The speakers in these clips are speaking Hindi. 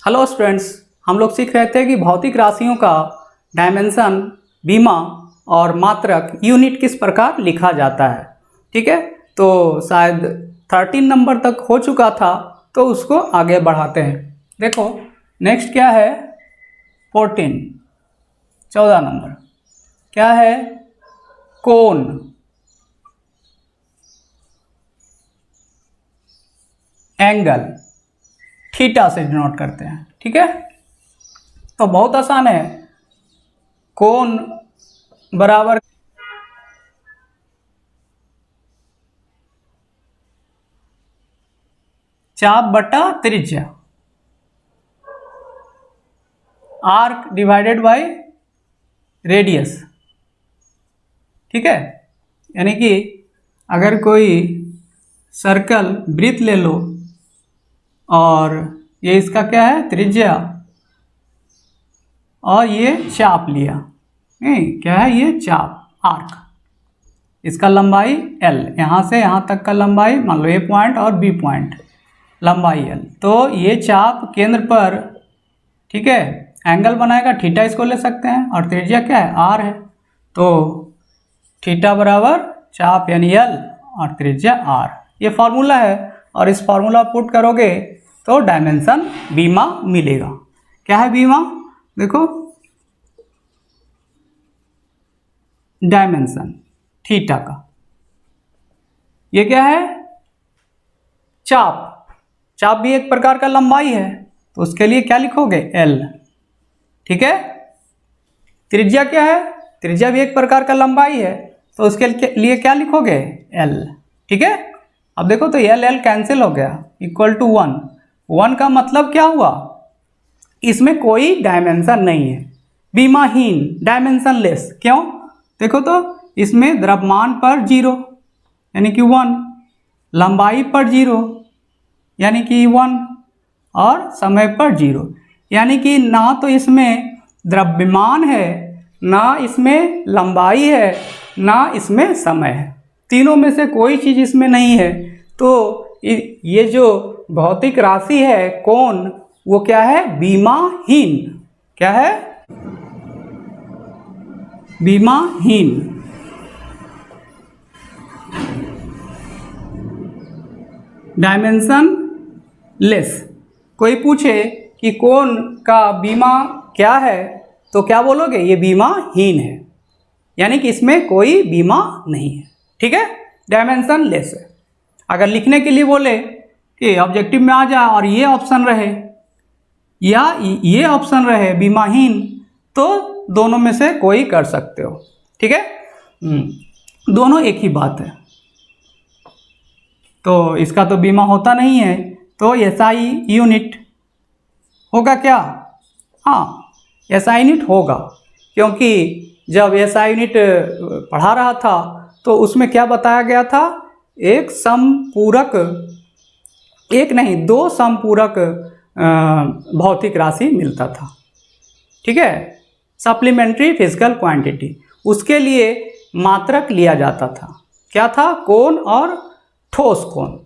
हेलो स्टूडेंट्स, हम लोग सीख रहे थे कि भौतिक राशियों का डायमेंशन, बीमा और मात्रक यूनिट किस प्रकार लिखा जाता है। ठीक है, तो शायद 13 नंबर तक हो चुका था, तो उसको आगे बढ़ाते हैं। देखो नेक्स्ट क्या है, 14 नंबर क्या है, कोण। एंगल थीटा से डिनोट करते हैं। ठीक है, तो बहुत आसान है। कोण बराबर चाप बटा त्रिज्या, आर्क डिवाइडेड बाय रेडियस। ठीक है, यानी कि अगर कोई सर्कल वृत्त ले लो और ये इसका क्या है, त्रिज्या, और ये चाप लिया, क्या है ये चाप, आर्क, इसका लंबाई L, यहाँ से यहाँ तक का लंबाई, मान लो A पॉइंट और B पॉइंट, लंबाई L। तो ये चाप केंद्र पर, ठीक है, एंगल बनाएगा, थीटा इसको ले सकते हैं, और त्रिज्या क्या है, R है। तो थीटा बराबर चाप यानी L और त्रिज्या R, ये फॉर्मूला है। और इस फॉर्मूला पुट करोगे तो डायमेंशन बीमा मिलेगा। क्या है बीमा, देखो डायमेंशन थीटा का, ये क्या है, चाप। चाप भी एक प्रकार का लंबाई है, तो उसके लिए क्या लिखोगे, L। ठीक है, त्रिज्या क्या है, त्रिज्या भी एक प्रकार का लंबाई है, तो उसके लिए क्या लिखोगे, L। ठीक है, अब देखो तो L L कैंसिल हो गया, इक्वल टू 1। 1 का मतलब क्या हुआ, इसमें कोई डायमेंशन नहीं है, बीमाहीन, डायमेंशनलेस। क्यों, देखो तो इसमें द्रव्यमान पर 0 यानी कि 1, लंबाई पर 0 यानी कि 1, और समय पर 0 यानी कि ना तो इसमें द्रव्यमान है, ना इसमें लंबाई है, ना इसमें समय है, तीनों में से कोई चीज़ इसमें नहीं है। तो ये जो भौतिक राशि है कोण, वो क्या है, बीमाहीन। क्या है, बीमाहीन। Dimension less. कोई पूछे कि कोण का बीमा क्या है, तो क्या बोलोगे, ये बीमाहीन है, यानी कि इसमें कोई बीमा नहीं है। ठीक है, डायमेंशन लेस है। अगर लिखने के लिए बोले कि ऑब्जेक्टिव में आ जाए और ये ऑप्शन रहे या ये ऑप्शन रहे बीमाहीन, तो दोनों में से कोई कर सकते हो। ठीक है, दोनों एक ही बात है। तो इसका तो बीमा होता नहीं है, तो SI यूनिट होगा क्या, हाँ SI यूनिट होगा, क्योंकि जब SI यूनिट पढ़ा रहा था तो उसमें क्या बताया गया था, एक समपूरक, एक नहीं दो समपूरक भौतिक राशि मिलता था। ठीक है, सप्लीमेंट्री फिजिकल क्वांटिटी, उसके लिए मात्रक लिया जाता था, क्या था, कोण और ठोस कोण।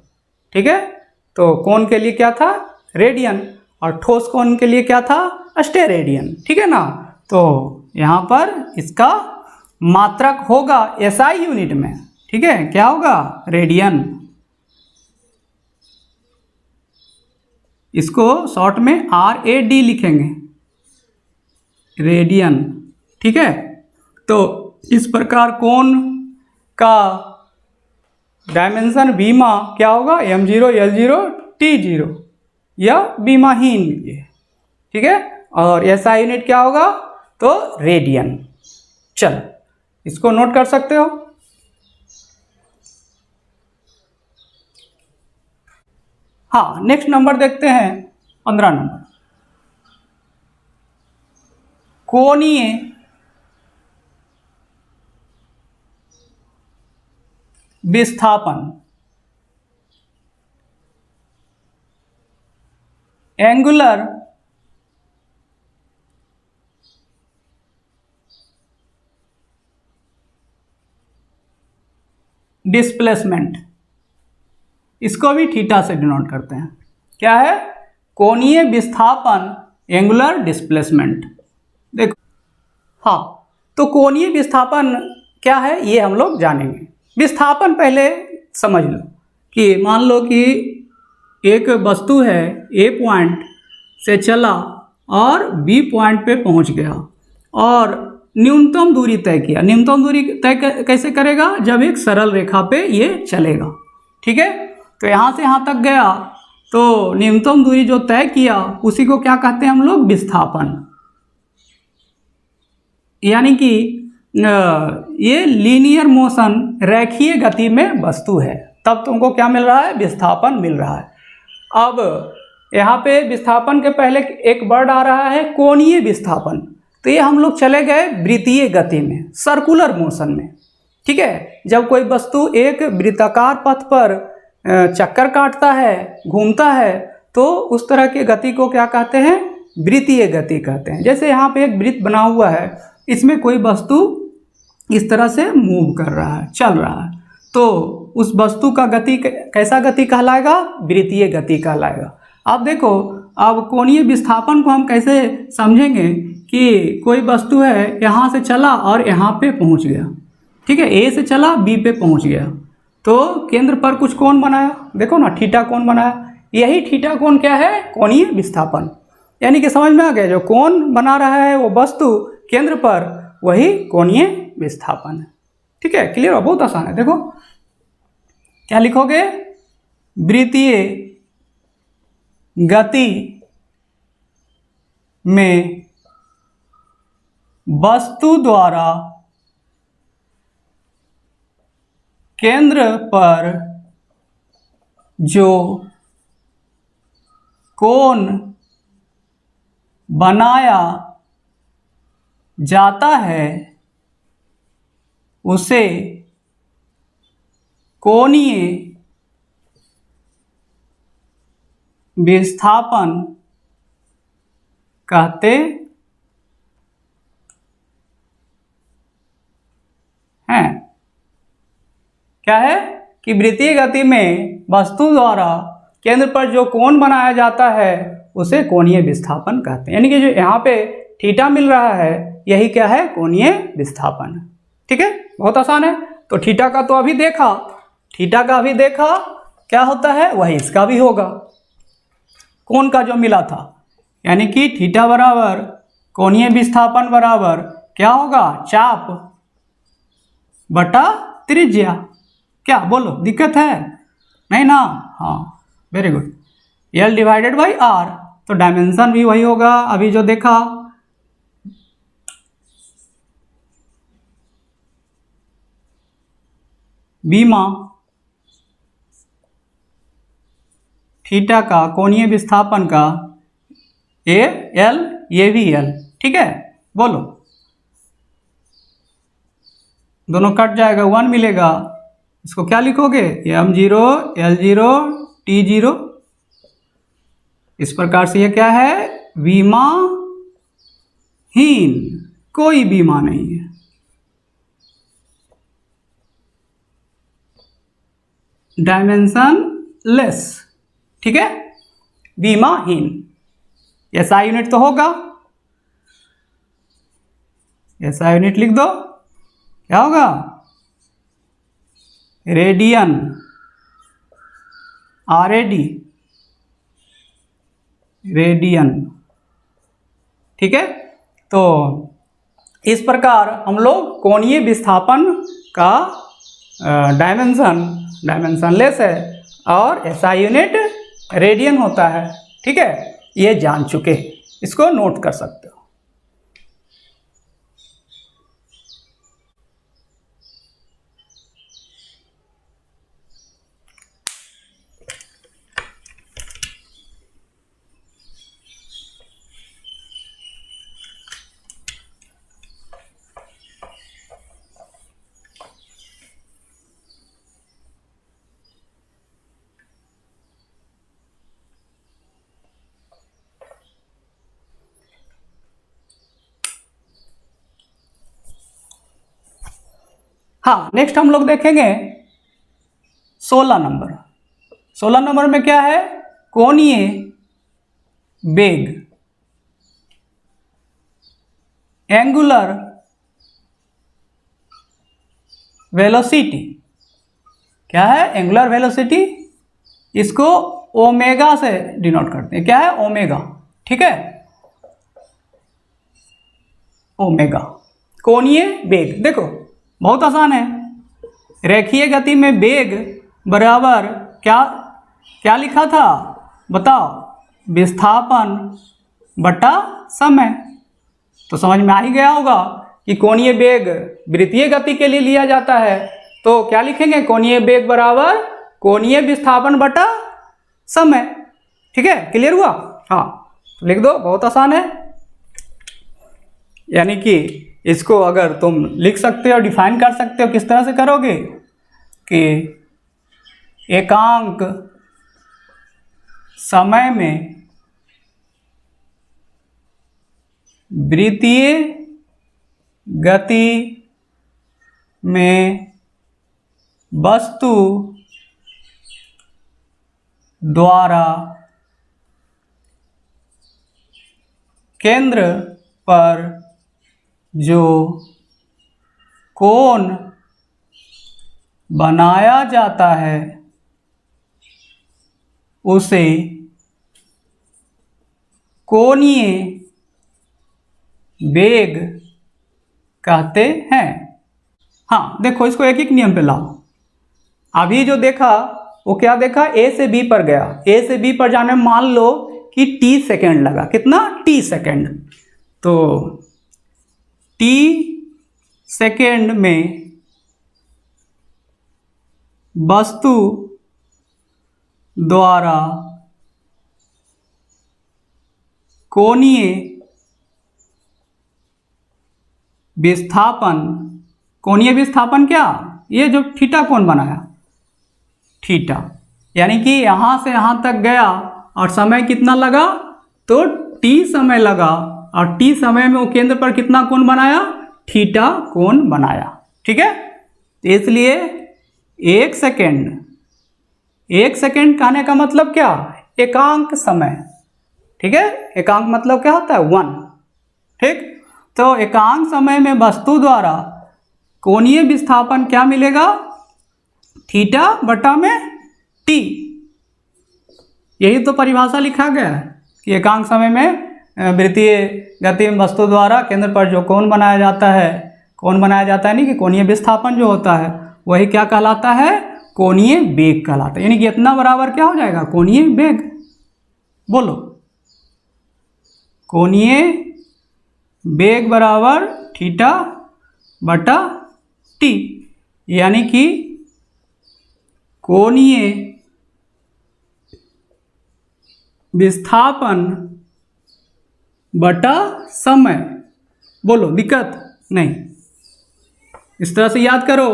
ठीक है, तो कोण के लिए क्या था, रेडियन, और ठोस कोण के लिए क्या था, स्टेरेडियन। ठीक है ना, तो यहाँ पर इसका मात्रक होगा SI यूनिट में। ठीक है, क्या होगा, रेडियन, इसको शॉर्ट में RAD लिखेंगे, रेडियन। ठीक है, तो इस प्रकार कोण का डायमेंशन बीमा क्या होगा, M0 L0 T0, या बीमाहीन ये। ठीक है, और SI यूनिट क्या होगा, तो रेडियन। चल इसको नोट कर सकते हो। हाँ, नेक्स्ट नंबर देखते हैं, 15 नंबर, कोणीय विस्थापन, एंगुलर डिस्प्लेसमेंट, इसको भी थीटा से डिनोट करते हैं। क्या है, कोणीय विस्थापन एंगुलर डिस्प्लेसमेंट। देखो, हाँ, तो कोणीय विस्थापन क्या है ये हम लोग जानेंगे। विस्थापन पहले समझ लो कि मान लो कि एक वस्तु है, ए पॉइंट से चला और बी पॉइंट पे पहुंच गया और न्यूनतम दूरी तय किया। न्यूनतम दूरी तय कैसे करेगा? जब एक सरल रेखा पे ये चलेगा, ठीक है। तो यहाँ से यहाँ तक गया, तो न्यूनतम दूरी जो तय किया उसी को क्या कहते हैं हम लोग? विस्थापन। यानी कि ये लीनियर मोशन, रेखीय गति में वस्तु है, तब तुमको क्या मिल रहा है? विस्थापन मिल रहा है। अब यहाँ पे विस्थापन के पहले एक वर्ड आ रहा है कोणीय विस्थापन। तो ये हम लोग चले गए वृत्तीय गति में, सर्कुलर मोशन में, ठीक है। जब कोई वस्तु एक वृत्ताकार पथ पर चक्कर काटता है, घूमता है, तो उस तरह की गति को क्या कहते हैं? वृत्तीय गति कहते हैं। जैसे यहाँ पे एक वृत्त बना हुआ है, इसमें कोई वस्तु इस तरह से मूव कर रहा है, चल रहा है, तो उस वस्तु का गति कैसा गति कहलाएगा? वृत्तीय गति कहलाएगा। अब देखो, अब कोणीय विस्थापन को हम कैसे समझेंगे कि कोई वस्तु है, यहाँ से चला और यहाँ पे पहुँच गया, ठीक है। ए से चला, बी पे पहुँच गया, तो केंद्र पर कुछ कोण बनाया, देखो ना, थीटा कोण बनाया। यही थीटा कोण क्या है? कोणीय विस्थापन। यानी कि समझ में आ गया, जो कोण बना रहा है वो वस्तु केंद्र पर, वही कोणीय विस्थापन है, ठीक है। क्लियर हो? बहुत आसान है। देखो क्या लिखोगे? वृत्तीय गति में वस्तु द्वारा केंद्र पर जो कोण बनाया जाता है उसे कोणीय विस्थापन कहते हैं। क्या है कि वृत्तीय गति में वस्तु द्वारा केंद्र पर जो कोण बनाया जाता है उसे कोणीय विस्थापन कहते हैं। यानी कि जो यहाँ पे थीटा मिल रहा है, यही क्या है? कोणीय विस्थापन, ठीक है। बहुत आसान है। तो थीटा का तो अभी देखा, थीटा का अभी देखा क्या होता है, वही इसका भी होगा, कोण का जो मिला था। यानी कि थीटा बराबर कोणीय विस्थापन बराबर क्या होगा? चाप बटा त्रिज्या। क्या बोलो, दिक्कत है? नहीं ना? हाँ, very good. L divided by R, तो डायमेंशन भी वही होगा अभी जो देखा। बीमा थीटा का, कोणीय विस्थापन का, ए एल, ये भी एल, ठीक है। बोलो, दोनों कट जाएगा, 1 मिलेगा। इसको क्या लिखोगे? m0 l0 t0। इस प्रकार से ये क्या है? विमाहीन, कोई बीमा नहीं है। डायमेंशन लेस, ठीक है, विमाहीन। एसआई यूनिट तो होगा, एसआई यूनिट लिख दो, क्या होगा? रेडियन, आरएडी, रेडियन, ठीक है। तो इस प्रकार हम लोग कोणीय विस्थापन का डायमेंशन लेस है और एसआई यूनिट रेडियन होता है, ठीक है। ये जान चुके, इसको नोट कर सकते हो। हाँ, नेक्स्ट हम लोग देखेंगे 16 नंबर। 16 नंबर में क्या है? कोणीय बेग, एंगुलर वेलोसिटी क्या है? एंगुलर वेलोसिटी, इसको ओमेगा से डिनोट करते हैं। क्या है? ओमेगा। ठीक है, ओमेगा। कोणीय बेग, देखो बहुत आसान है। रेखीय गति में बेग बराबर क्या क्या लिखा था बताओ? विस्थापन बटा समय। तो समझ में आ ही गया होगा कि कोणीय बेग वृत्तीय गति के लिए लिया जाता है। तो क्या लिखेंगे? कोणीय बेग बराबर कोणीय विस्थापन बटा समय। ठीक है, क्लियर हुआ? हाँ, तो लिख दो, बहुत आसान है। यानी कि इसको अगर तुम लिख सकते हो, डिफाइन कर सकते हो, किस तरह से करोगे कि एकांक समय में वृत्तीय गति में वस्तु द्वारा केंद्र पर जो कोण बनाया जाता है उसे कोणीय बेग कहते हैं। हाँ देखो, इसको एक एक नियम पे लाओ। अभी जो देखा वो क्या देखा? ए से बी पर गया। ए से बी पर जाने में मान लो कि टी सेकेंड लगा। कितना? T second. तो टी सेकेंड में वस्तु द्वारा कोणीय विस्थापन, कोणीय विस्थापन क्या? ये जो थीटा कोण बनाया, थीटा, यानी कि यहां से यहां तक गया और समय कितना लगा? तो टी समय लगा, और टी समय में वो केंद्र पर कितना कोण बनाया? थीटा कोण बनाया। ठीक है, तो इसलिए एक सेकेंड कहने का मतलब क्या? एकांक समय। ठीक है, एकांक मतलब क्या होता है? 1। ठीक, तो एकांक समय में वस्तु द्वारा कोणीय विस्थापन क्या मिलेगा? थीटा बटा में टी। यही तो परिभाषा लिखा गया है कि एकांक समय में वृत्तीय गति में वस्तु द्वारा केंद्र पर जो कोण बनाया जाता है, नहीं कि कोणीय विस्थापन जो होता है वही क्या कहलाता है? कोणीय बेग कहलाता है। यानी कि इतना बराबर क्या हो जाएगा? कोणीय बेग। बोलो, कोणीय बेग बराबर थीटा बटा टी, यानी कि कोणीय विस्थापन बटा समय। बोलो, दिक्कत नहीं? इस तरह से याद करो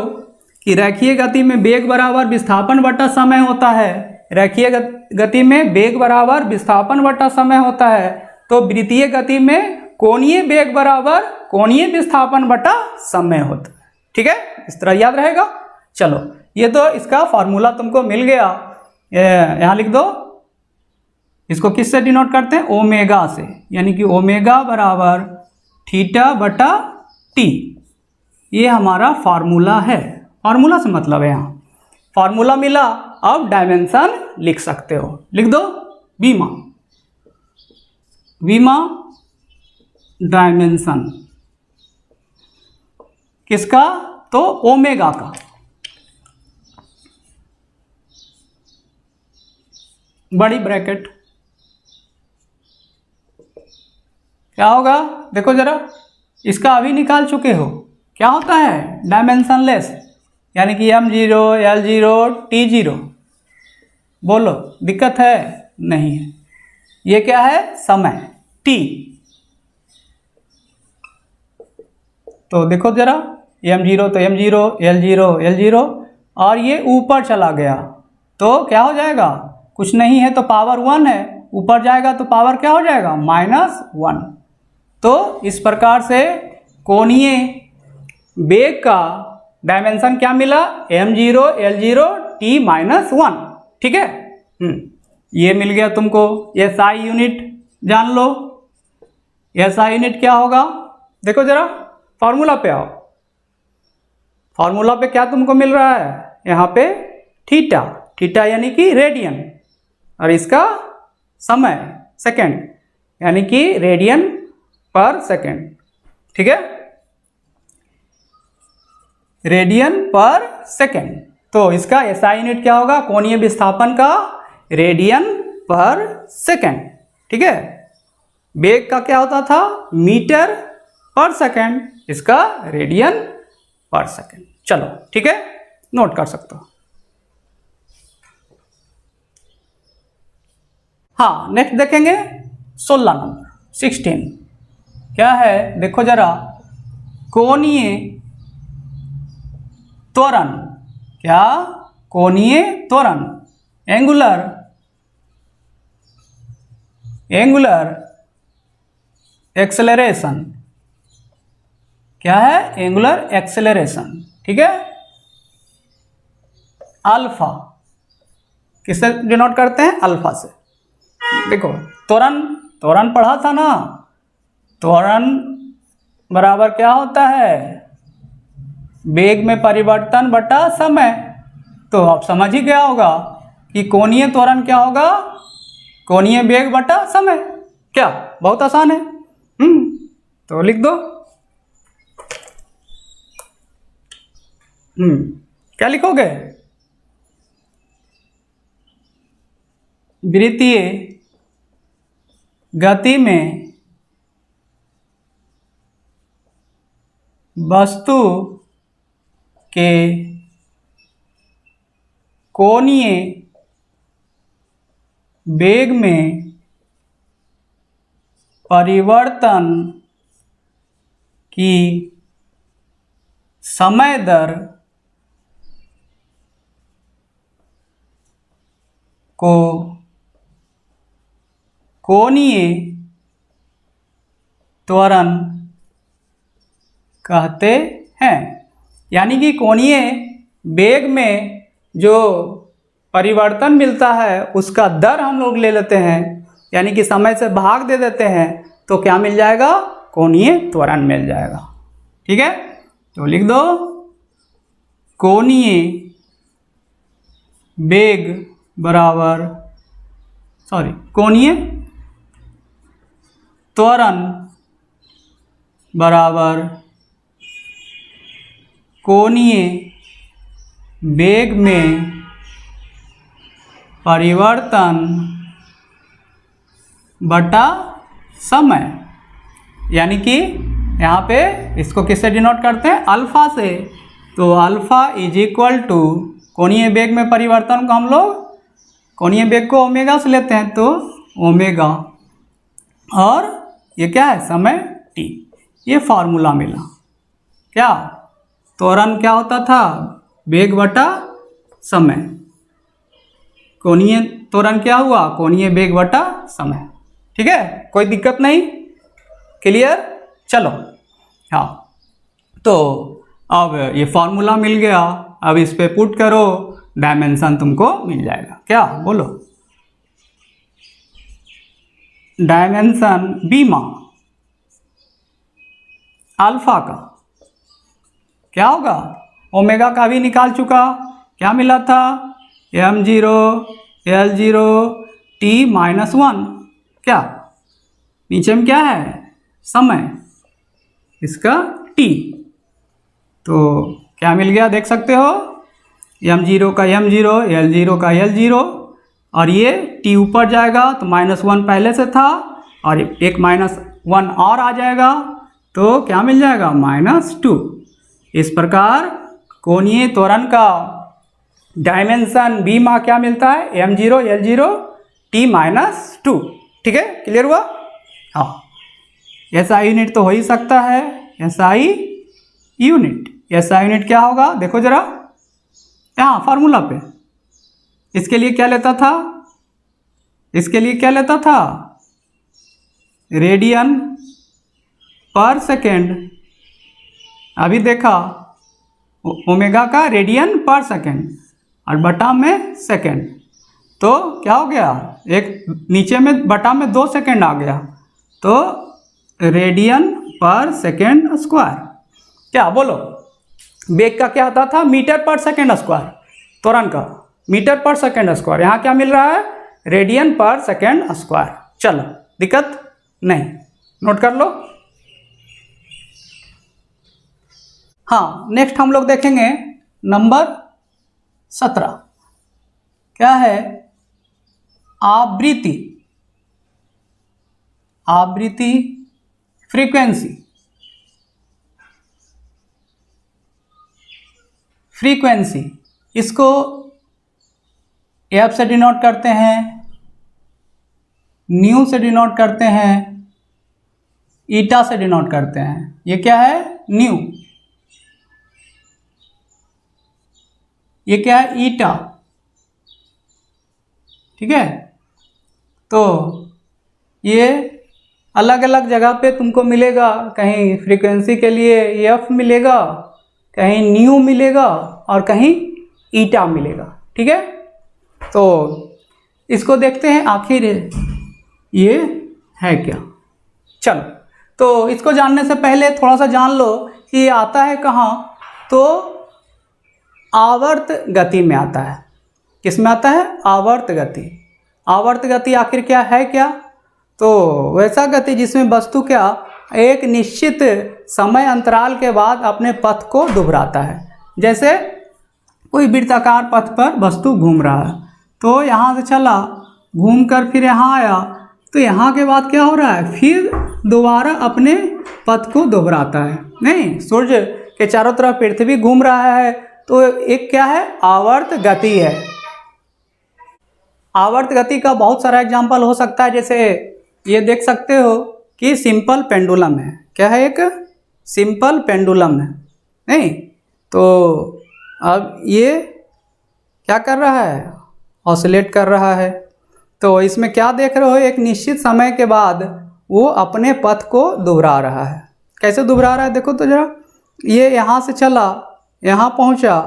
कि रेखीय गति में बेग बराबर विस्थापन बटा समय होता है। रेखीय गति में बेग बराबर विस्थापन बटा समय होता है, तो वृत्तीय गति में कोणीय बेग बराबर कोणीय विस्थापन बटा समय होता है। ठीक है, इस तरह याद रहेगा। चलो, ये तो इसका फॉर्मूला तुमको मिल गया। यहाँ लिख दो। इसको किससे डिनोट करते हैं? ओमेगा से, यानी कि ओमेगा बराबर थीटा बटा टी। ये हमारा फार्मूला है। फार्मूला से मतलब है यहाँ फार्मूला मिला। अब डायमेंशन लिख सकते हो, लिख दो। वीमा डायमेंशन किसका? तो ओमेगा का। बड़ी ब्रैकेट क्या होगा? देखो जरा, इसका अभी निकाल चुके हो। क्या होता है? डायमेंशनलेस, यानी कि M0, L0, T0। बोलो, दिक्कत है? नहीं है। ये क्या है? समय T। तो देखो जरा, M0 तो M0, L0 L0, और ये ऊपर चला गया तो क्या हो जाएगा? कुछ नहीं है तो पावर 1 है, ऊपर जाएगा तो पावर क्या हो जाएगा? -1। तो इस प्रकार से कोणीय बेग का डायमेंशन क्या मिला? M0, L0, T-1। ठीक है, ये मिल गया तुमको SI यूनिट जान लो। ऐसा यूनिट क्या होगा, देखो जरा फॉर्मूला पे आओ। फॉर्मूला पे क्या तुमको मिल रहा है, यहाँ पे थीटा, थीटा यानी कि रेडियन, और इसका समय सेकंड, यानी कि रेडियन पर सेकंड। ठीक है, रेडियन पर सेकंड। तो इसका एसआई यूनिट क्या होगा, कोणीय विस्थापन का रेडियन पर सेकंड। ठीक है, वेग का क्या होता था, मीटर पर सेकंड, इसका रेडियन पर सेकंड। चलो ठीक है, नोट कर सकते हो। हाँ, नेक्स्ट देखेंगे 16 नंबर 16 क्या है, देखो जरा, कोणीय त्वरण, क्या, कोणीय त्वरण, एंगुलर एक्सेलरेशन, क्या है, एंगुलर एक्सेलरेशन। ठीक है, अल्फा किससे डिनोट करते हैं, अल्फा से। देखो त्वरण पढ़ा था ना, त्वरण बराबर क्या होता है, वेग में परिवर्तन बटा समय। तो आप समझ ही गया होगा कि कोणीय त्वरण क्या होगा, कोणीय वेग बटा समय। क्या, बहुत आसान है। तो लिख दो। क्या लिखोगे, वृत्तीय गति में वस्तु के कोणीय वेग में परिवर्तन की समय दर को कोणीय त्वरण कहते हैं। यानी कि कोणीय वेग में जो परिवर्तन मिलता है उसका दर हम लोग ले लेते हैं, यानी कि समय से भाग दे देते हैं, तो क्या मिल जाएगा, कोणीय त्वरण मिल जाएगा। ठीक है, तो लिख दो, कोणीय वेग बराबर कोणीय त्वरण बराबर कोणीय वेग में परिवर्तन बटा समय। यानी कि यहाँ पे इसको किससे डिनोट करते हैं, अल्फा से। तो अल्फा इज इक्वल टू, कोणीय वेग में परिवर्तन को हम लोग कोणीय वेग को ओमेगा से लेते हैं, तो ओमेगा, और ये क्या है, समय t। ये फॉर्मूला मिला। क्या, त्वरण क्या होता था, वेग बटा समय, कोणीय त्वरण क्या हुआ, कोणीय वेग बटा समय। ठीक है, कोई दिक्कत नहीं, क्लियर। चलो, हाँ, तो अब ये फॉर्मूला मिल गया, अब इस पे पुट करो, डायमेंशन तुमको मिल जाएगा। क्या, बोलो, डायमेंशन बीमा अल्फा का क्या होगा, ओमेगा का भी निकाल चुका, क्या मिला था, m0 L0 t-1। क्या, नीचे में क्या है, समय, इसका t। तो क्या मिल गया, देख सकते हो, m0 का m0, L0 का L0, और ये t ऊपर जाएगा तो -1 पहले से था, और एक -1 और आ जाएगा, तो क्या मिल जाएगा, -2। इस प्रकार कोणीय त्वरण का डायमेंशन बीमा क्या मिलता है, m0 L0 t-2। ठीक है, क्लियर हुआ। हाँ, एसआई यूनिट तो हो ही सकता है, एसआई यूनिट क्या होगा, देखो जरा यहाँ फार्मूला पे, इसके लिए क्या लेता था, रेडियन पर सेकेंड। अभी देखा, ओमेगा का रेडियन पर सेकेंड और बटा में सेकेंड, तो क्या हो गया, एक नीचे में बटा में 2 सेकेंड आ गया, तो रेडियन पर सेकेंड स्क्वायर। क्या बोलो, वेग का क्या आता था, मीटर पर सेकेंड स्क्वायर, त्वरण का मीटर पर सेकेंड स्क्वायर, यहाँ क्या मिल रहा है, रेडियन पर सेकेंड स्क्वायर। चलो दिक्कत नहीं, नोट कर लो। हाँ, नेक्स्ट हम लोग देखेंगे नंबर 17, क्या है, आवृत्ति, आवृत्ति फ्रीक्वेंसी, फ्रीक्वेंसी इसको एफ से डिनोट करते हैं, न्यू से डिनोट करते हैं, ईटा से डिनोट करते हैं। ये क्या है, न्यू, ये क्या है, ईटा, ठीक है। तो ये अलग अलग जगह पे तुमको मिलेगा, कहीं फ्रीक्वेंसी के लिए एफ मिलेगा, कहीं न्यू मिलेगा और कहीं ईटा मिलेगा, ठीक है। तो इसको देखते हैं आखिर ये है क्या। चलो, तो इसको जानने से पहले थोड़ा सा जान लो कि ये आता है कहाँ, तो आवर्त गति में आता है। किस में आता है, आवर्त गति। आवर्त गति आखिर क्या है, क्या, तो वैसा गति जिसमें वस्तु क्या एक निश्चित समय अंतराल के बाद अपने पथ को दोहराता है। जैसे कोई वृत्ताकार पथ पर वस्तु घूम रहा है, तो यहाँ से चला, घूमकर फिर यहाँ आया, तो यहाँ के बाद क्या हो रहा है, फिर दोबारा अपने पथ को दोहराता है। नहीं, सूर्य के चारों तरफ पृथ्वी घूम रहा है, तो एक क्या है, आवर्त गति है। आवर्त गति का बहुत सारा एग्जाम्पल हो सकता है, जैसे ये देख सकते हो कि सिंपल पेंडुलम है। क्या है, एक सिंपल पेंडुलम है, नहीं, तो अब ये क्या कर रहा है, ऑसिलेट कर रहा है। तो इसमें क्या देख रहे हो, एक निश्चित समय के बाद वो अपने पथ को दोहरा रहा है। कैसे दोहरा रहा है, देखो तो जरा, ये यहाँ से चला, यहाँ पहुँचा,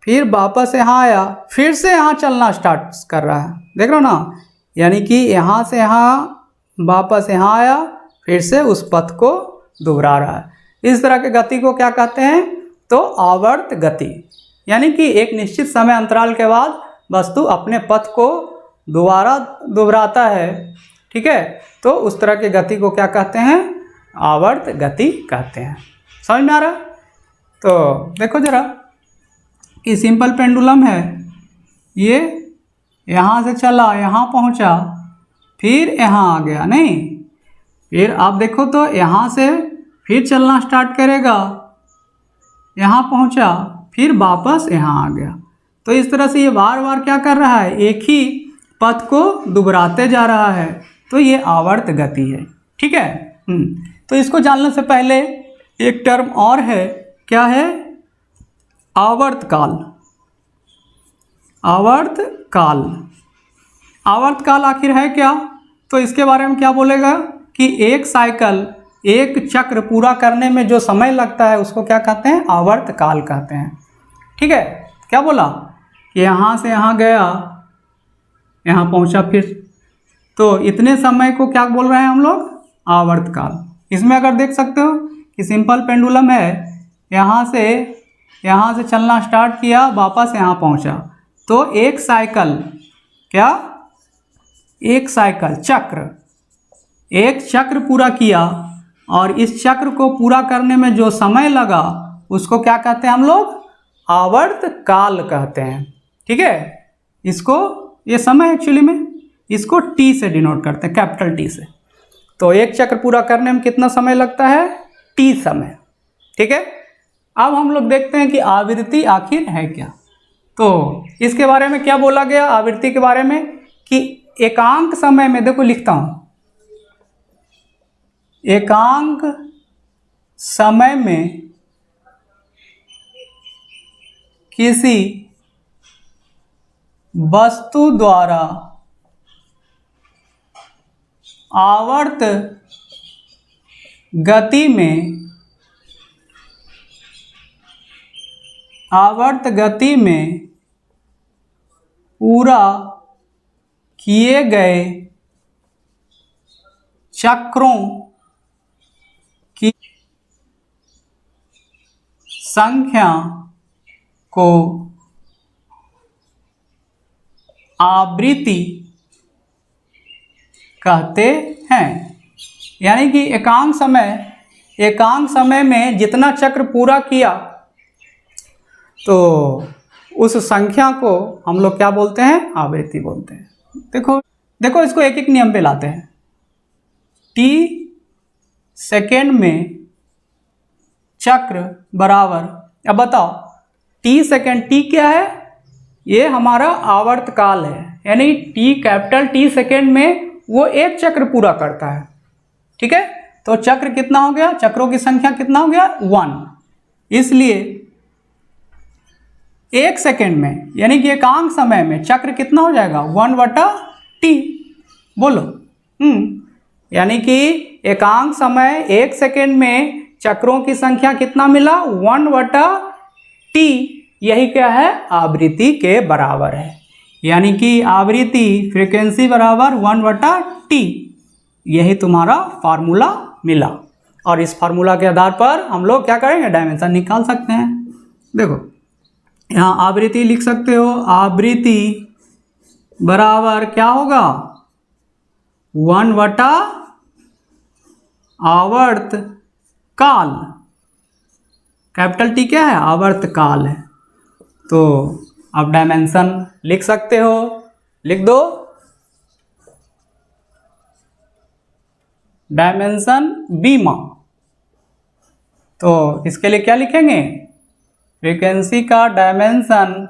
फिर वापस यहाँ आया, फिर से यहाँ चलना स्टार्ट कर रहा है, देख रहे हो ना, यानी कि यहाँ से यहाँ वापस यहाँ आया, फिर से उस पथ को दोहरा रहा है। इस तरह के गति को क्या कहते हैं, तो आवर्त गति, यानी कि एक निश्चित समय अंतराल के बाद वस्तु अपने पथ को दोबारा दोहराता है, ठीक है। तो उस तरह की गति को क्या कहते हैं, आवर्त गति कहते हैं। समझ में आ रहा है। तो देखो जरा कि सिंपल पेंडुलम है, ये यहाँ से चला, यहाँ पहुँचा, फिर यहाँ आ गया, नहीं, फिर आप देखो तो यहाँ से फिर चलना स्टार्ट करेगा, यहाँ पहुँचा, फिर वापस यहाँ आ गया। तो इस तरह से ये बार बार क्या कर रहा है, एक ही पथ को दोहराते जा रहा है, तो ये आवर्त गति है, ठीक है। तो इसको जानने से पहले एक टर्म और है, क्या है, आवर्तकाल। आवर्तकाल, आवर्तकाल आखिर है क्या, तो इसके बारे में क्या बोलेगा कि एक साइकिल, एक चक्र पूरा करने में जो समय लगता है उसको क्या कहते हैं, आवर्तकाल कहते हैं, ठीक है। क्या बोला कि यहाँ से यहाँ गया, यहाँ पहुँचा, फिर तो इतने समय को क्या बोल रहे हैं हम लोग, आवर्तकाल। इसमें अगर देख सकते हो कि सिंपल पेंडुलम है, यहाँ से चलना स्टार्ट किया, वापस यहाँ पहुँचा, तो एक साइकिल, क्या, एक साइकिल चक्र, एक चक्र पूरा किया, और इस चक्र को पूरा करने में जो समय लगा उसको क्या कहते हैं हम लोग, आवर्तकाल कहते हैं, ठीक है। इसको, ये समय एक्चुअली में इसको टी से डिनोट करते हैं, कैपिटल टी से। तो एक चक्र पूरा करने में कितना समय लगता है, टी समय, ठीक है। अब हम लोग देखते हैं कि आवृत्ति आखिर है क्या। तो इसके बारे में क्या बोला गया, आवृत्ति के बारे में, कि एकांक समय में, देखो लिखता हूँ, एकांक समय में किसी वस्तु द्वारा आवर्त गति में पूरा किए गए चक्रों की संख्या को आवृत्ति कहते हैं। यानी कि एकांक समय में जितना चक्र पूरा किया तो उस संख्या को हम लोग क्या बोलते हैं? आवृत्ति बोलते हैं। देखो इसको एक एक नियम पे लाते हैं। टी सेकेंड में चक्र बराबर, अब बताओ टी सेकेंड, टी क्या है? ये हमारा आवर्तकाल है, यानी टी कैपिटल टी सेकेंड में वो एक चक्र पूरा करता है। ठीक है, तो चक्र कितना हो गया? चक्रों की संख्या कितना हो गया? 1। इसलिए एक सेकेंड में यानी कि एकांक समय में चक्र कितना हो जाएगा? 1/t। बोलो। यानी कि एकांक समय एक सेकेंड में चक्रों की संख्या कितना मिला? 1/t। यही क्या है? आवृत्ति के बराबर है। यानी कि आवृत्ति फ्रीक्वेंसी बराबर 1/t। यही तुम्हारा फार्मूला मिला, और इस फार्मूला के आधार पर हम लोग क्या करेंगे? डायमेंशन निकाल सकते हैं। देखो यहाँ आवृत्ति लिख सकते हो, आवृत्ति बराबर क्या होगा? 1/आवर्त काल। कैपिटल टी क्या है? आवर्त काल है। तो अब डायमेंशन लिख सकते हो, लिख दो। डायमेंशन बीमा, तो इसके लिए क्या लिखेंगे? फ्रीक्वेंसी का डायमेंशन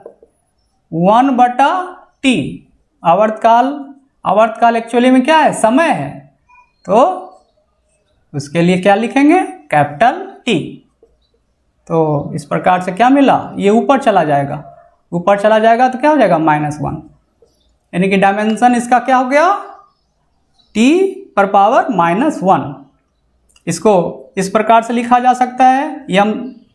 1/t। आवर्तकाल एक्चुअली में क्या है? समय है, तो उसके लिए क्या लिखेंगे? Capital T. तो इस प्रकार से क्या मिला? ये ऊपर चला जाएगा, ऊपर चला जाएगा तो क्या हो जाएगा? -1। यानी कि डायमेंशन इसका क्या हो गया? t⁻⁻1। इसको इस प्रकार से लिखा जा सकता है। यम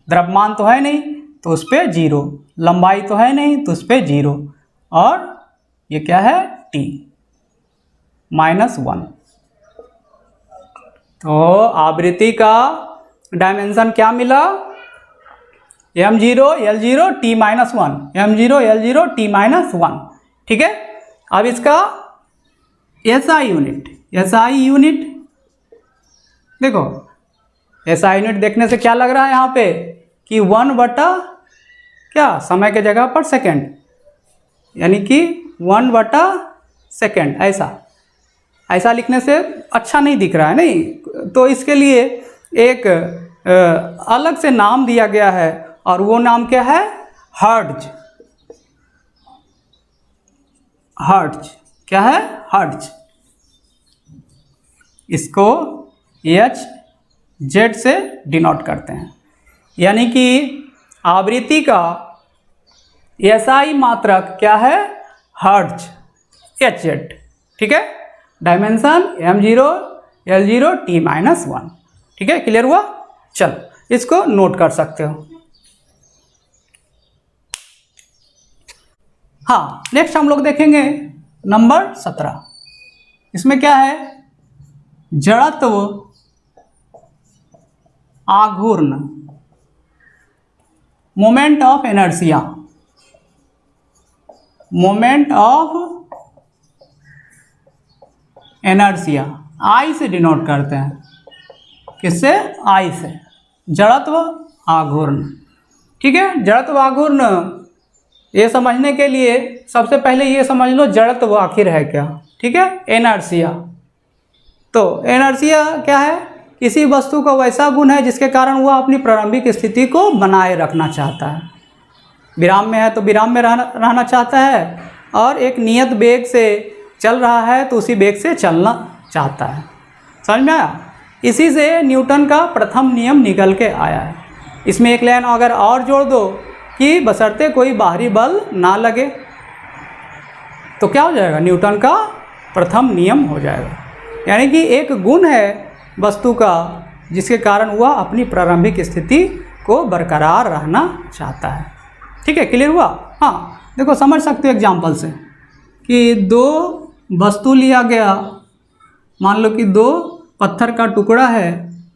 द्रव्यमान तो है नहीं तो उस पर 0, लंबाई तो है नहीं तो उस पर 0, और ये क्या है? t-1। तो आवृत्ति का डायमेंशन क्या मिला? m0 L0 t-1, m0 L0 t-1। ठीक है, अब इसका SI यूनिट देखो। SI यूनिट देखने से क्या लग रहा है यहाँ पे कि 1/ क्या? समय के जगह पर सेकेंड, यानी कि 1/सेकेंड। ऐसा लिखने से अच्छा नहीं दिख रहा है, नहीं? तो इसके लिए एक अलग से नाम दिया गया है, और वो नाम क्या है? हर्ट्ज। क्या है? हर्ट्ज। इसको Hz से डिनोट करते हैं। यानी कि आवृत्ति का SI मात्रक क्या है? Hertz, Hz। ठीक है, डायमेंशन m0 L0 t-1। ठीक है, क्लियर हुआ? चलो इसको नोट कर सकते हो। हाँ, नेक्स्ट हम लोग देखेंगे नंबर 17। इसमें क्या है? जड़त्व आघूर्ण, मोमेंट ऑफ इनर्शिया। I से डिनोट करते हैं। किससे? I से। जड़त्व आघूर्ण। ठीक है, जड़त्व आघूर्ण ये समझने के लिए सबसे पहले ये समझ लो जड़त्व आखिर है क्या। ठीक है, इनर्शिया। तो इनर्शिया क्या है? किसी वस्तु का वैसा गुण है जिसके कारण वह अपनी प्रारंभिक स्थिति को बनाए रखना चाहता है। विराम में है तो विराम में रहना चाहता है, और एक नियत वेग से चल रहा है तो उसी वेग से चलना चाहता है। समझ में आया? इसी से न्यूटन का प्रथम नियम निकल के आया है। इसमें एक लाइन अगर और जोड़ दो कि बशर्ते कोई बाहरी बल ना लगे, तो क्या हो जाएगा? न्यूटन का प्रथम नियम हो जाएगा। यानी कि एक गुण है वस्तु का जिसके कारण वह अपनी प्रारंभिक स्थिति को बरकरार रहना चाहता है। ठीक है, क्लियर हुआ? हाँ, देखो समझ सकते हो एग्जाम्पल से कि दो वस्तु लिया गया, मान लो कि दो पत्थर का टुकड़ा है,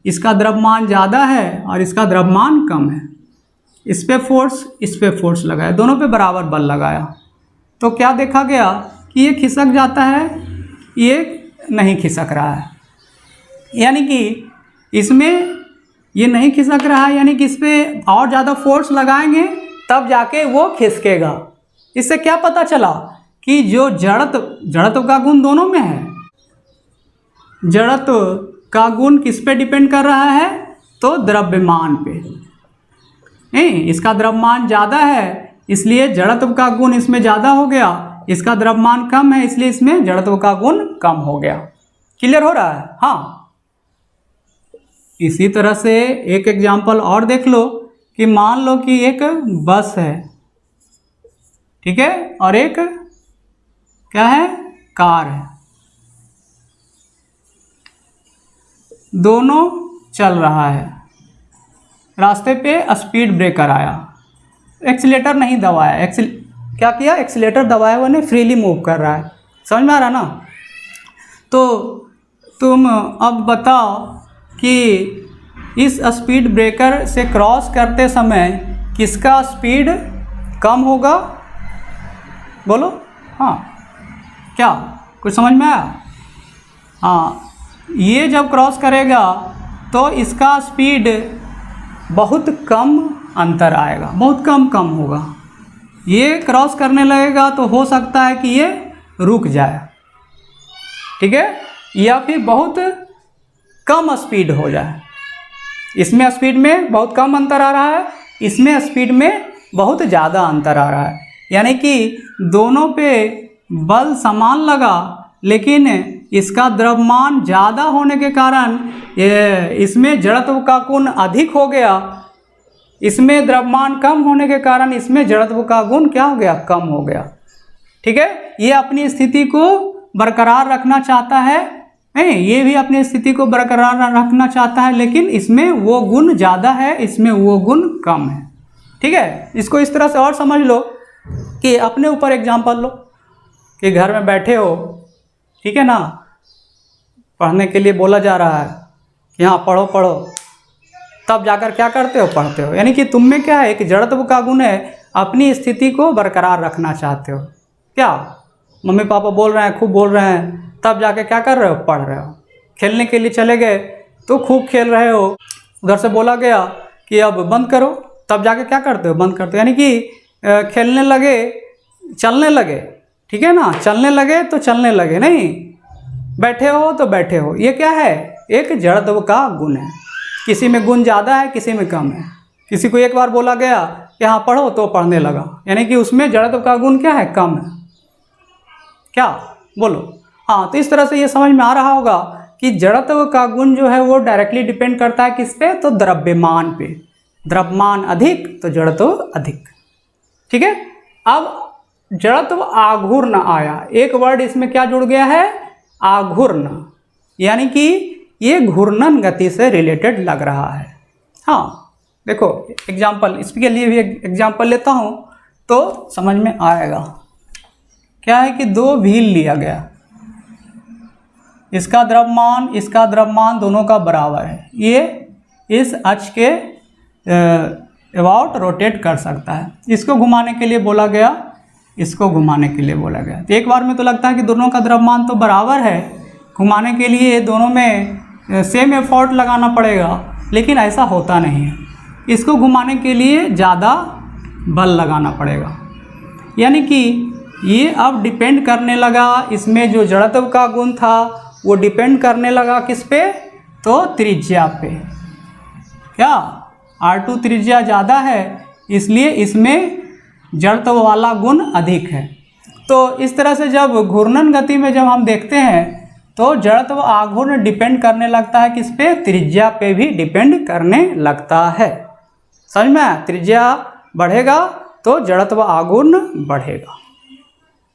इसका द्रव्यमान ज़्यादा है और इसका द्रव्यमान कम है, इस पे फोर्स लगाया, दोनों पे बराबर बल लगाया, तो क्या देखा गया कि ये खिसक जाता है, ये नहीं खिसक रहा है, यानी कि इसमें ये नहीं खिसक रहा है, यानी कि इस पर और ज़्यादा फोर्स लगाएंगे तब जाके वो खिसकेगा। इससे क्या पता चला कि जो जड़त्व का गुण दोनों में है, जड़त्व का गुण किस पे डिपेंड कर रहा है, तो द्रव्यमान पे। नहीं, इसका द्रव्यमान ज़्यादा है इसलिए जड़त्व का गुण इसमें ज़्यादा हो गया, इसका द्रव्यमान कम है इसलिए इसमें जड़त्व का गुण कम हो गया। क्लियर हो रहा है? हाँ। इसी तरह से एक एग्जाम्पल और देख लो कि मान लो कि एक बस है, ठीक है, और एक क्या है, कार है, दोनों चल रहा है, रास्ते पे स्पीड ब्रेकर आया, एक्सीलेटर नहीं दबाया, क्या किया, एक्सीलेटर दबाया हुआ नहीं, फ्रीली मूव कर रहा है, समझ में आ रहा ना। तो तुम अब बताओ कि इस स्पीड ब्रेकर से क्रॉस करते समय किसका स्पीड कम होगा, बोलो। हाँ, क्या कुछ समझ में आया? हाँ, ये जब क्रॉस करेगा तो इसका स्पीड बहुत कम अंतर आएगा, बहुत कम होगा, ये क्रॉस करने लगेगा तो हो सकता है कि ये रुक जाए, ठीक है, या फिर बहुत कम स्पीड हो जाए। इसमें स्पीड में बहुत कम अंतर आ रहा है, इसमें स्पीड में बहुत ज़्यादा अंतर आ रहा है, यानी कि दोनों पे बल समान लगा, लेकिन इसका द्रव्यमान ज़्यादा होने के कारण इसमें जड़त्व का गुण अधिक हो गया, इसमें द्रव्यमान कम होने के कारण इसमें जड़त्व का गुण क्या हो गया, कम हो गया, ठीक है। ये अपनी स्थिति को बरकरार रखना चाहता है, नहीं, ये भी अपनी स्थिति को बरकरार रखना चाहता है, लेकिन इसमें वो गुण ज़्यादा है, इसमें वो गुण कम है, ठीक है। इसको इस तरह से और समझ लो कि अपने ऊपर एग्जाम्पल लो कि घर में बैठे हो, ठीक है ना, पढ़ने के लिए बोला जा रहा है कि हाँ पढ़ो पढ़ो, तब जाकर क्या करते हो, पढ़ते हो, यानी कि तुम में क्या है, एक जड़त्व का गुण है, अपनी स्थिति को बरकरार रखना चाहते हो। क्या मम्मी पापा बोल रहे हैं, खूब बोल रहे हैं, तब जाके क्या कर रहे हो, पढ़ रहे हो। खेलने के लिए चले गए तो खूब खेल रहे हो, उधर से बोला गया कि अब बंद करो, तब जाके क्या करते हो, बंद करते हो, यानी कि खेलने लगे, चलने लगे, ठीक है ना, चलने लगे तो चलने लगे, नहीं बैठे हो तो बैठे हो। ये क्या है, एक जड़त्व का गुण है, किसी में गुण ज़्यादा है, किसी में कम है। किसी को एक बार बोला गया कि हाँ पढ़ो तो पढ़ने लगा, यानी कि उसमें जड़त्व का गुण क्या है, कम है। क्या बोलो? हाँ, तो इस तरह से ये समझ में आ रहा होगा कि जड़त्व का गुण जो है वो डायरेक्टली डिपेंड करता है किस पे, तो द्रव्यमान पे, द्रव्यमान अधिक तो जड़त्व अधिक, ठीक है। अब जड़त्व आघूर्ण आया, एक वर्ड इसमें क्या जुड़ गया है, आघूर्ण, यानी कि ये घूर्णन गति से रिलेटेड लग रहा है। हाँ देखो एग्जाम्पल, इसके लिए भी एग्जाम्पल लेता हूँ तो समझ में आएगा। क्या है कि दो व्हील लिया गया, इसका द्रव्यमान दोनों का बराबर है, ये इस अक्ष के अबाउट रोटेट कर सकता है, इसको घुमाने के लिए बोला गया, इसको घुमाने के लिए बोला गया। तो एक बार में तो लगता है कि दोनों का द्रव्यमान तो बराबर है, घुमाने के लिए दोनों में सेम एफर्ट लगाना पड़ेगा, लेकिन ऐसा होता नहीं है, इसको घुमाने के लिए ज़्यादा बल लगाना पड़ेगा, यानी कि ये अब डिपेंड करने लगा, इसमें जो जड़त्व का गुण था वो डिपेंड करने लगा किस पे, तो त्रिज्या पे। क्या R2 त्रिज्या ज़्यादा है इसलिए इसमें जड़त्व वाला गुण अधिक है। तो इस तरह से जब घूर्णन गति में जब हम देखते हैं तो जड़त्व आघूर्ण डिपेंड करने लगता है किस पे, त्रिज्या पे भी डिपेंड करने लगता है। समझ में? त्रिज्या बढ़ेगा तो जड़त्व आघूर्ण बढ़ेगा,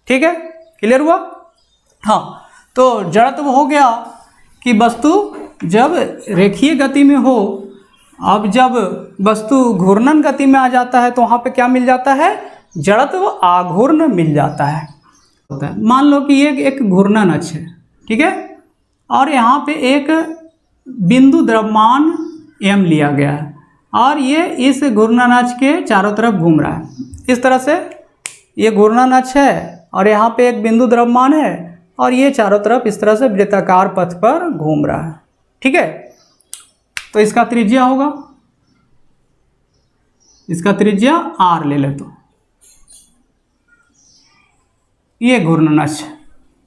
ठीक है, क्लियर हुआ? हाँ, तो जड़त्व हो गया कि वस्तु जब रेखीय गति में हो, अब जब वस्तु घूर्णन गति में आ जाता है तो वहाँ पे क्या मिल जाता है, जड़त्व आघूर्ण मिल जाता है। होता है। मान लो कि ये एक घूर्णन अक्ष है, ठीक है, और यहाँ पे एक बिंदु द्रव्यमान m लिया गया है और ये इस घूर्णन अक्ष के चारों तरफ घूम रहा है। इस तरह से ये घूर्णन अक्ष है और यहाँ पे एक बिंदु द्रव्यमान है और ये चारों तरफ इस तरह से वृत्ताकार पथ पर घूम रहा है, ठीक है। तो इसका त्रिज्या होगा, इसका त्रिज्या r ले ले, तो ये घूर्णन अक्ष।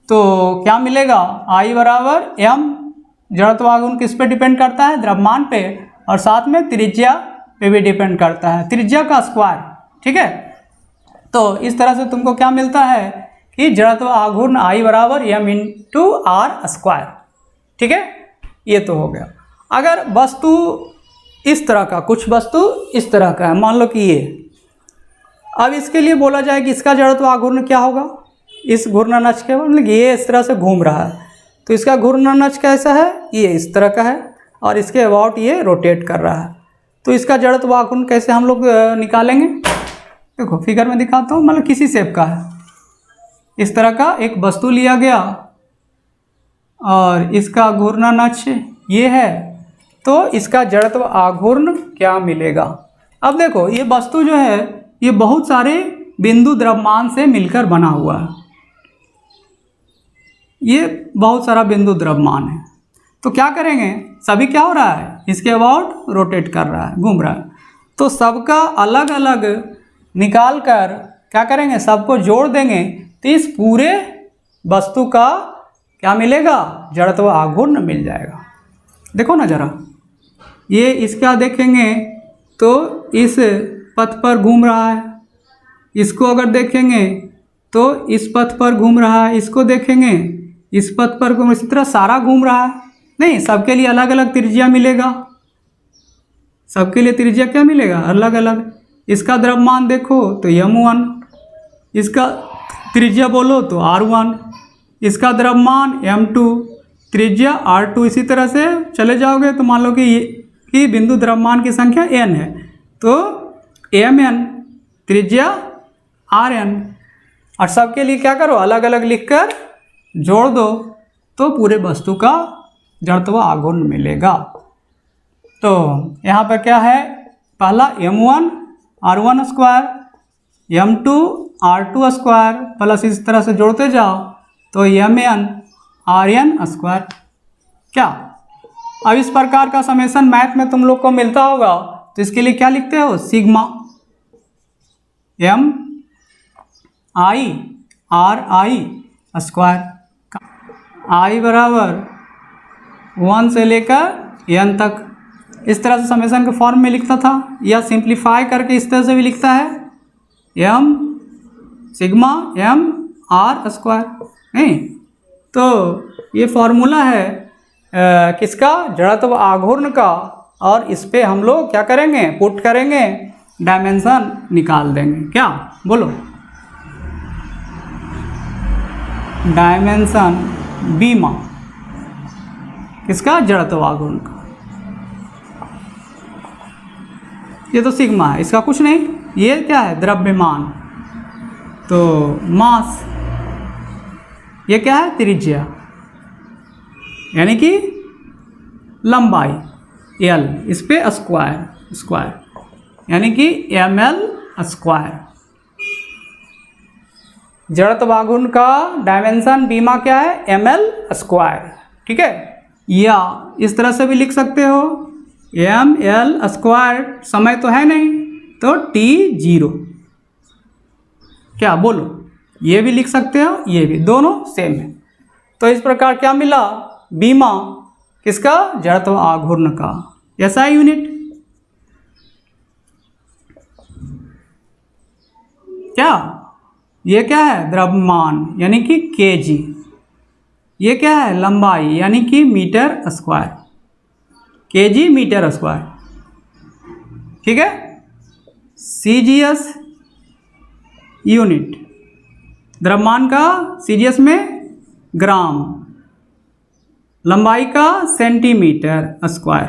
तो क्या मिलेगा, I बराबर m, जड़त्व आघूर्ण किस पे डिपेंड करता है, द्रव्यमान पे, और साथ में त्रिज्या पे भी डिपेंड करता है, त्रिज्या का स्क्वायर, ठीक है। तो इस तरह से तुमको क्या मिलता है कि जड़त्व आघूर्ण I बराबर m इंटू r स्क्वायर, ठीक है। ये तो हो गया। अगर वस्तु इस तरह का, कुछ वस्तु इस तरह का है, मान लो कि ये, अब इसके लिए बोला जाए कि इसका जड़त्व आघूर्ण क्या होगा, इस घूर्णन अक्ष के, मतलब ये इस तरह से घूम रहा है तो इसका घूर्णन अक्ष कैसा है, ये इस तरह का है और इसके अबाउट ये रोटेट कर रहा है। तो इसका जड़त्व आघूर्ण कैसे हम लोग निकालेंगे, देखो फिगर में दिखाता हूँ। मतलब किसी शेप का है, इस तरह का एक वस्तु लिया गया और इसका घूर्णन अक्ष ये है, तो इसका जड़त्व आघूर्ण क्या मिलेगा। अब देखो ये वस्तु जो है ये बहुत सारे बिंदु द्रव्यमान से मिलकर बना हुआ है, ये बहुत सारा बिंदु द्रव्यमान है। तो क्या करेंगे, सभी क्या हो रहा है, इसके अबाउट रोटेट कर रहा है, घूम रहा है, तो सबका अलग अलग निकाल कर क्या करेंगे, सबको जोड़ देंगे तो इस पूरे वस्तु का क्या मिलेगा, जड़त्व आघूर्ण मिल जाएगा। देखो ना जरा, ये इसका देखेंगे तो इस पथ पर घूम रहा है, इसको अगर देखेंगे तो इस पथ पर घूम रहा है, इसको देखेंगे इस पथ पर घूम, इसी तरह सारा घूम रहा है। नहीं, सबके लिए अलग अलग त्रिज्या मिलेगा, सबके लिए त्रिज्या क्या मिलेगा, अलग अलग। इसका द्रव्यमान देखो तो m1, इसका त्रिज्या बोलो तो r1, इसका द्रव्यमान m2, त्रिज्या r2। इसी तरह से चले जाओगे तो मान लो कि बिंदु द्रव्यमान की संख्या n है तो mn, त्रिज्या rn, और सबके लिए क्या करो, अलग अलग लिखकर जोड़ दो तो पूरे वस्तु का जड़त्व आघूर्ण मिलेगा। तो यहाँ पर क्या है, पहला m1 r1 square, m2 r2 square plus इस तरह से जोड़ते जाओ तो mn rn स्क्वायर। क्या अब इस प्रकार का समेशन मैथ में तुम लोग को मिलता होगा तो इसके लिए क्या लिखते हो, sigma m i r i square, i बराबर 1 से लेकर n तक। इस तरह से समेशन के फॉर्म में लिखता था, या सिंप्लीफाई करके इस तरह से भी लिखता है m sigma m r square. नहीं, तो ये फॉर्मूला है किसका, जड़त्व आघूर्ण का, और इस पे हम लोग क्या करेंगे, पुट करेंगे, डायमेंशन निकाल देंगे। क्या बोलो, डायमेंशन बीमा किसका, जड़त्व आघूर्ण का। ये तो सिग्मा है, इसका कुछ नहीं, ये क्या है, द्रव्यमान, तो मास, ये क्या है, त्रिज्या यानी कि लंबाई l, इस पे स्क्वायर, स्क्वायर यानी कि ml स्क्वायर। जड़त्व आघूर्ण का डायमेंशन बीमा क्या है, ml स्क्वायर, ठीक है। या इस तरह से भी लिख सकते हो ml स्क्वायर, समय तो है नहीं तो t0, क्या बोलो, ये भी लिख सकते हो, ये भी, दोनों सेम है। तो इस प्रकार क्या मिला, बीमा किसका, जड़त्व आघूर्ण का, SI यूनिट। क्या ये क्या है, द्रव्यमान यानी कि kg, ये क्या है, लंबाई यानी कि metre square, kg metre square, ठीक है। CGS यूनिट, द्रव्यमान का CGS में ग्राम, लंबाई का centimetre square,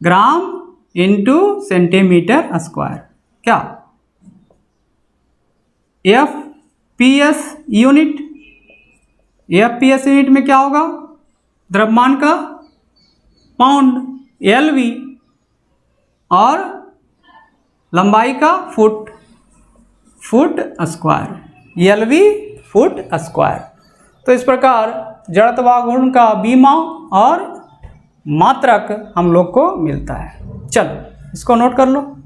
gram into centimetre square. क्या F PS unit, FPS unit में क्या होगा, द्रव्यमान का पाउंड, LV, और लंबाई का foot, foot square, LV foot square. तो इस प्रकार जड़त्व गुण का बीमा और मात्रक हम लोग को मिलता है। चलो इसको नोट कर लो।